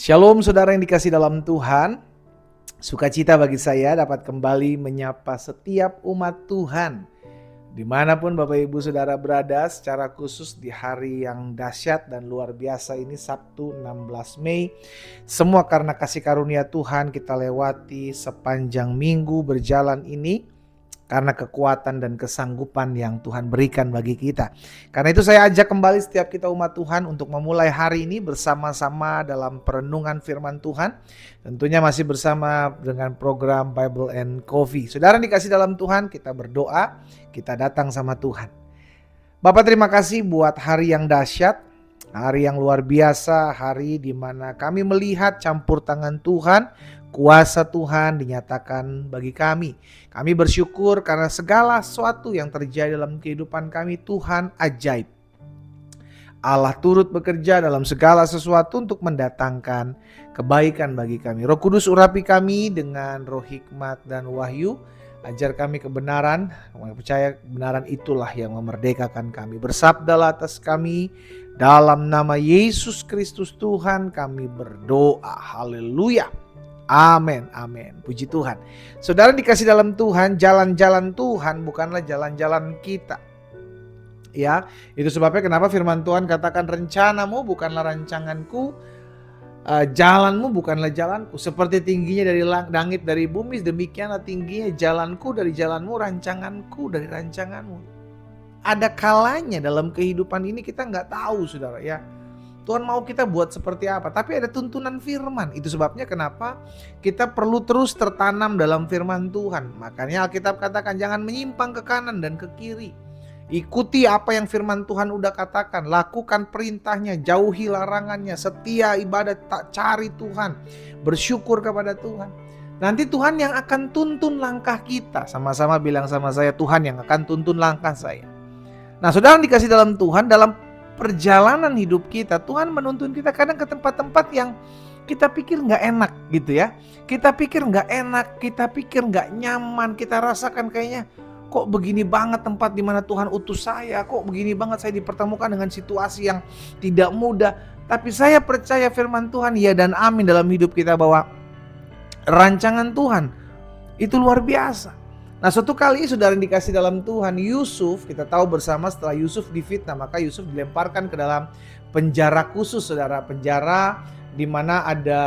Shalom saudara yang dikasih dalam Tuhan. Sukacita bagi saya dapat kembali menyapa setiap umat Tuhan. Dimanapun Bapak Ibu Saudara berada, secara khusus di hari yang dahsyat dan luar biasa ini, Sabtu 16 Mei. Semua karena kasih karunia Tuhan kita lewati sepanjang minggu berjalan ini, karena kekuatan dan kesanggupan yang Tuhan berikan bagi kita. Karena itu saya ajak kembali setiap kita umat Tuhan untuk memulai hari ini bersama-sama dalam perenungan firman Tuhan. Tentunya masih bersama dengan program Bible and Coffee. Saudara dikasih dalam Tuhan, kita berdoa, kita datang sama Tuhan. Bapak terima kasih buat hari yang dahsyat, hari yang luar biasa, hari di mana kami melihat campur tangan Tuhan, kuasa Tuhan dinyatakan bagi kami. Kami bersyukur karena segala sesuatu yang terjadi dalam kehidupan kami, Tuhan ajaib. Allah turut bekerja dalam segala sesuatu untuk mendatangkan kebaikan bagi kami. Roh Kudus urapi kami dengan roh hikmat dan wahyu. Ajar kami kebenaran. Kami percaya kebenaran itulah yang memerdekakan kami. Bersabdalah atas kami. Dalam nama Yesus Kristus Tuhan kami berdoa. Haleluya. Amin, amin. Puji Tuhan. Saudara dikasih dalam Tuhan, jalan-jalan Tuhan bukanlah jalan-jalan kita. Ya, itu sebabnya kenapa firman Tuhan katakan rencanamu bukanlah rancanganku, jalanmu bukanlah jalanku. Seperti tingginya dari langit dari bumi, demikianlah tingginya jalanku dari jalanmu, rancanganku dari rancanganmu. Ada kalanya dalam kehidupan ini kita nggak tahu saudara ya. Tuhan mau kita buat seperti apa, tapi ada tuntunan firman. Itu sebabnya kenapa kita perlu terus tertanam dalam firman Tuhan. Makanya Alkitab katakan jangan menyimpang ke kanan dan ke kiri. Ikuti apa yang firman Tuhan udah katakan. Lakukan perintahnya, jauhi larangannya. Setia ibadat, tak cari Tuhan. Bersyukur kepada Tuhan. Nanti Tuhan yang akan tuntun langkah kita. Sama-sama bilang sama saya, Tuhan yang akan tuntun langkah saya. Nah saudara dikasih dalam Tuhan, dalam perjalanan hidup kita, Tuhan menuntun kita kadang ke tempat-tempat yang kita pikir gak enak gitu ya. Kita pikir gak enak, kita pikir gak nyaman, kita rasakan kayaknya kok begini banget tempat dimana Tuhan utus saya, kok begini banget saya dipertemukan dengan situasi yang tidak mudah. Tapi saya percaya firman Tuhan ya dan amin dalam hidup kita bahwa rancangan Tuhan itu luar biasa. Nah suatu kali saudara yang dikasih dalam Tuhan, Yusuf, kita tahu bersama setelah Yusuf difitnah, maka Yusuf dilemparkan ke dalam penjara khusus saudara. Penjara di mana ada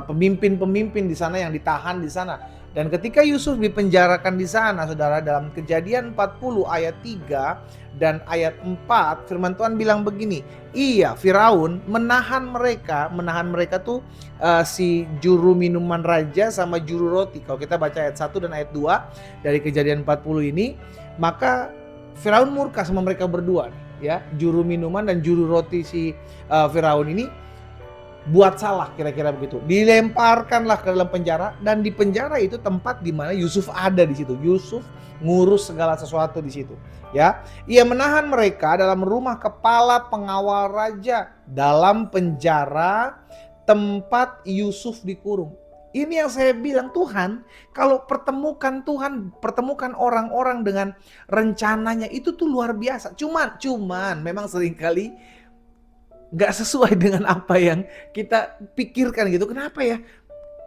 pemimpin-pemimpin di sana yang ditahan di sana. Dan ketika Yusuf dipenjarakan di sana saudara, dalam Kejadian 40 ayat 3 dan ayat 4, firman Tuhan bilang begini, iya Firaun menahan mereka tuh si juru minuman raja sama juru roti. Kalau kita baca ayat 1 dan ayat 2 dari Kejadian 40 ini, maka Firaun murka sama mereka berdua ya, juru minuman dan juru roti si Firaun ini buat salah kira-kira begitu. Dilemparkanlah ke dalam penjara, dan di penjara itu tempat di mana Yusuf ada di situ. Yusuf ngurus segala sesuatu di situ, ya. Ia menahan mereka dalam rumah kepala pengawal raja, dalam penjara tempat Yusuf dikurung. Ini yang saya bilang, Tuhan kalau pertemukan orang-orang dengan rencananya itu tuh luar biasa. Cuman memang seringkali gak sesuai dengan apa yang kita pikirkan gitu. Kenapa ya?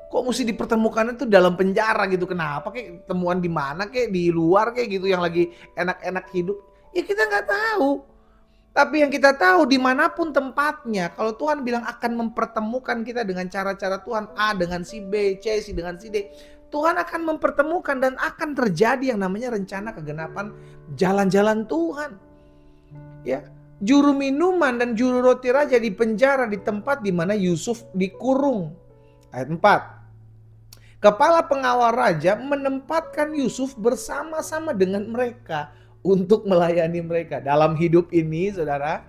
Kok mesti dipertemukan itu dalam penjara gitu? Kenapa? Kayak temuan di mana? Kayak di luar kayak gitu yang lagi enak-enak hidup? Ya kita nggak tahu. Tapi yang kita tahu dimanapun tempatnya, kalau Tuhan bilang akan mempertemukan kita dengan cara-cara Tuhan, A dengan si B, C dengan si D, Tuhan akan mempertemukan dan akan terjadi yang namanya rencana kegenapan jalan-jalan Tuhan. Ya. Juru minuman dan juru roti raja di penjara di tempat di mana Yusuf dikurung. Ayat 4. Kepala pengawal raja menempatkan Yusuf bersama-sama dengan mereka untuk melayani mereka. Dalam hidup ini saudara,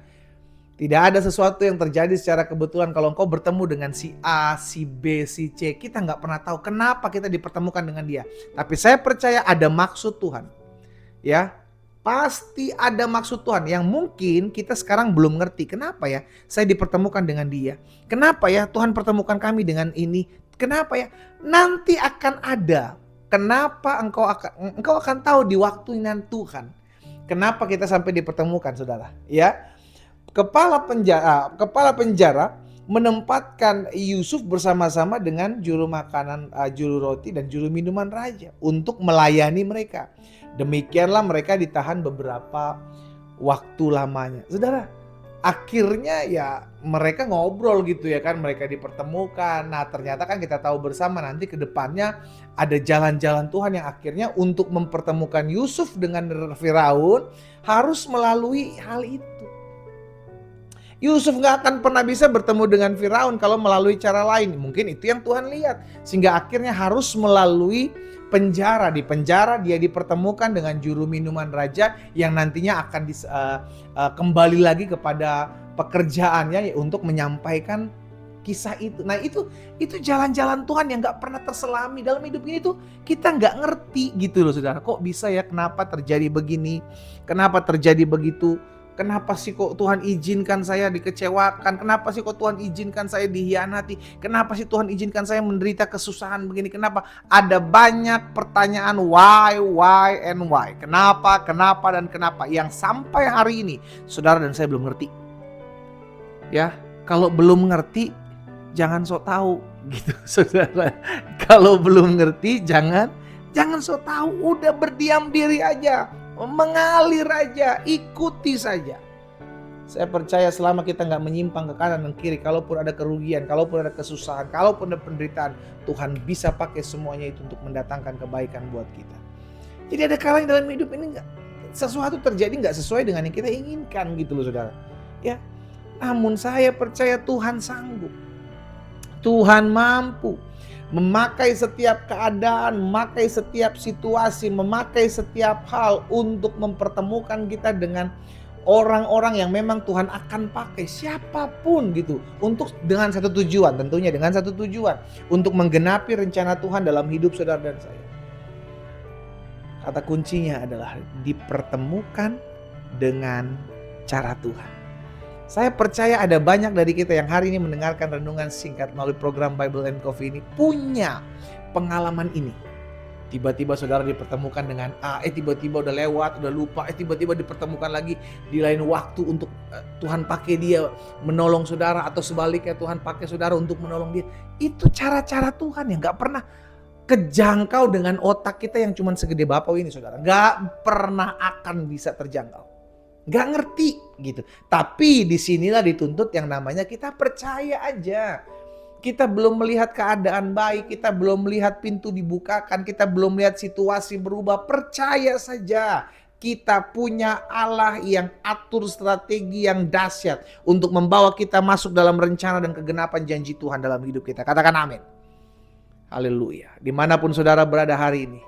tidak ada sesuatu yang terjadi secara kebetulan. Kalau engkau bertemu dengan si A, si B, si C, kita gak pernah tahu kenapa kita dipertemukan dengan dia. Tapi saya percaya ada maksud Tuhan. Ya. Pasti ada maksud Tuhan yang mungkin kita sekarang belum ngerti. Kenapa ya saya dipertemukan dengan dia? Kenapa ya Tuhan pertemukan kami dengan ini? Kenapa ya? Nanti akan ada. Kenapa engkau akan tahu di waktu ini Tuhan. Kenapa kita sampai dipertemukan saudara? Ya, kepala penjara menempatkan Yusuf bersama-sama dengan juru makanan, juru roti dan juru minuman raja untuk melayani mereka. Demikianlah mereka ditahan beberapa waktu lamanya. Saudara, akhirnya ya mereka ngobrol gitu ya kan, mereka dipertemukan. Nah ternyata kan kita tahu bersama nanti ke depannya ada jalan-jalan Tuhan yang akhirnya untuk mempertemukan Yusuf dengan Firaun harus melalui hal itu. Yusuf gak akan pernah bisa bertemu dengan Firaun kalau melalui cara lain. Mungkin itu yang Tuhan lihat. Sehingga akhirnya harus melalui penjara. Di penjara dia dipertemukan dengan juru minuman raja yang nantinya akan kembali lagi kepada pekerjaannya untuk menyampaikan kisah itu. Nah itu jalan-jalan Tuhan yang gak pernah terselami. Dalam hidup ini tuh kita gak ngerti gitu loh saudara. Kok bisa ya, kenapa terjadi begini? Kenapa terjadi begitu? Kenapa sih kok Tuhan izinkan saya dikecewakan? Kenapa sih kok Tuhan izinkan saya dihianati? Kenapa sih Tuhan izinkan saya menderita kesusahan begini? Kenapa? Ada banyak pertanyaan why, and why. Kenapa, dan kenapa. Yang sampai hari ini saudara dan saya belum ngerti. Ya, kalau belum ngerti jangan sok tahu gitu saudara. Kalau belum ngerti jangan sok tahu. Udah berdiam diri aja. Mengalir aja, ikuti saja. Saya percaya selama kita nggak menyimpang ke kanan dan kiri, kalaupun ada kerugian, kalaupun ada kesusahan, kalaupun ada penderitaan, Tuhan bisa pakai semuanya itu untuk mendatangkan kebaikan buat kita. Jadi ada kalanya dalam hidup ini sesuatu terjadi nggak sesuai dengan yang kita inginkan gitu loh saudara. Ya, namun saya percaya Tuhan sanggup, Tuhan mampu memakai setiap keadaan, memakai setiap situasi, memakai setiap hal untuk mempertemukan kita dengan orang-orang yang memang Tuhan akan pakai, siapapun gitu, untuk dengan satu tujuan, tentunya dengan satu tujuan, untuk menggenapi rencana Tuhan dalam hidup saudara dan saya. Kata kuncinya adalah dipertemukan dengan cara Tuhan. Saya percaya ada banyak dari kita yang hari ini mendengarkan renungan singkat melalui program Bible and Coffee ini punya pengalaman ini. Tiba-tiba saudara dipertemukan dengan A, tiba-tiba udah lewat, udah lupa, tiba-tiba dipertemukan lagi di lain waktu untuk Tuhan pakai dia menolong saudara, atau sebaliknya Tuhan pakai saudara untuk menolong dia. Itu cara-cara Tuhan yang gak pernah kejangkau dengan otak kita yang cuma segede bapau ini saudara. Gak pernah akan bisa terjangkau. Gak ngerti gitu. Tapi disinilah dituntut yang namanya kita percaya aja. Kita belum melihat keadaan baik, kita belum melihat pintu dibukakan, kita belum melihat situasi berubah. Percaya saja. Kita punya Allah yang atur strategi yang dahsyat untuk membawa kita masuk dalam rencana dan kegenapan janji Tuhan dalam hidup kita. Katakan amin. Haleluya. Dimanapun saudara berada hari ini,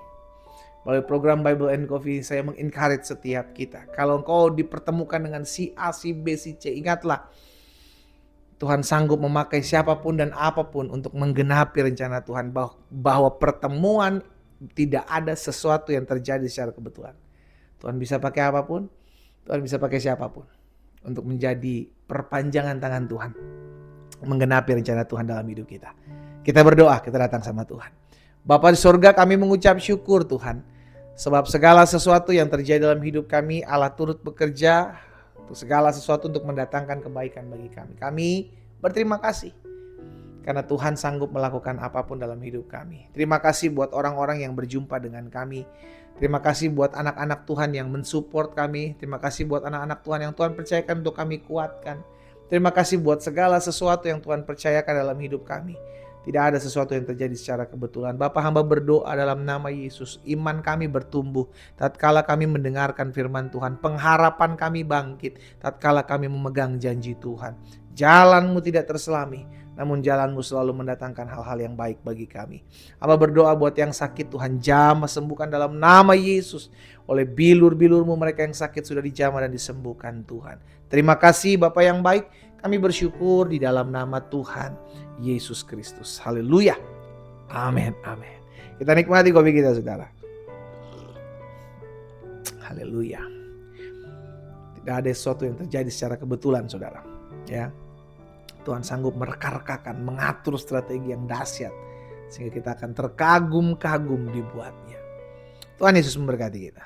melalui program Bible and Coffee, saya mengencourage setiap kita. Kalau engkau dipertemukan dengan si A, si B, si C, ingatlah Tuhan sanggup memakai siapapun dan apapun untuk menggenapi rencana Tuhan. Bahwa pertemuan tidak ada sesuatu yang terjadi secara kebetulan. Tuhan bisa pakai apapun, Tuhan bisa pakai siapapun untuk menjadi perpanjangan tangan Tuhan, menggenapi rencana Tuhan dalam hidup kita. Kita berdoa, kita datang sama Tuhan. Bapa di sorga, kami mengucap syukur Tuhan, sebab segala sesuatu yang terjadi dalam hidup kami, Allah turut bekerja untuk segala sesuatu untuk mendatangkan kebaikan bagi kami. Kami berterima kasih karena Tuhan sanggup melakukan apapun dalam hidup kami. Terima kasih buat orang-orang yang berjumpa dengan kami. Terima kasih buat anak-anak Tuhan yang mensupport kami. Terima kasih buat anak-anak Tuhan yang Tuhan percayakan untuk kami kuatkan. Terima kasih buat segala sesuatu yang Tuhan percayakan dalam hidup kami. Tidak ada sesuatu yang terjadi secara kebetulan. Bapa, hamba berdoa dalam nama Yesus. Iman kami bertumbuh tatkala kami mendengarkan firman Tuhan. Pengharapan kami bangkit tatkala kami memegang janji Tuhan. Jalan-Mu tidak terselami, namun jalan-Mu selalu mendatangkan hal-hal yang baik bagi kami. Hamba berdoa buat yang sakit, Tuhan jamah sembuhkan dalam nama Yesus. Oleh bilur-bilur-Mu mereka yang sakit sudah dijamah dan disembuhkan Tuhan. Terima kasih Bapa yang baik. Kami bersyukur di dalam nama Tuhan Yesus Kristus. Haleluya. Amin. Amin. Kita nikmati kopi kita saudara. Haleluya. Tidak ada sesuatu yang terjadi secara kebetulan saudara. Ya, Tuhan sanggup mereka-rekakan, mengatur strategi yang dahsyat sehingga kita akan terkagum-kagum dibuatnya. Tuhan Yesus memberkati kita.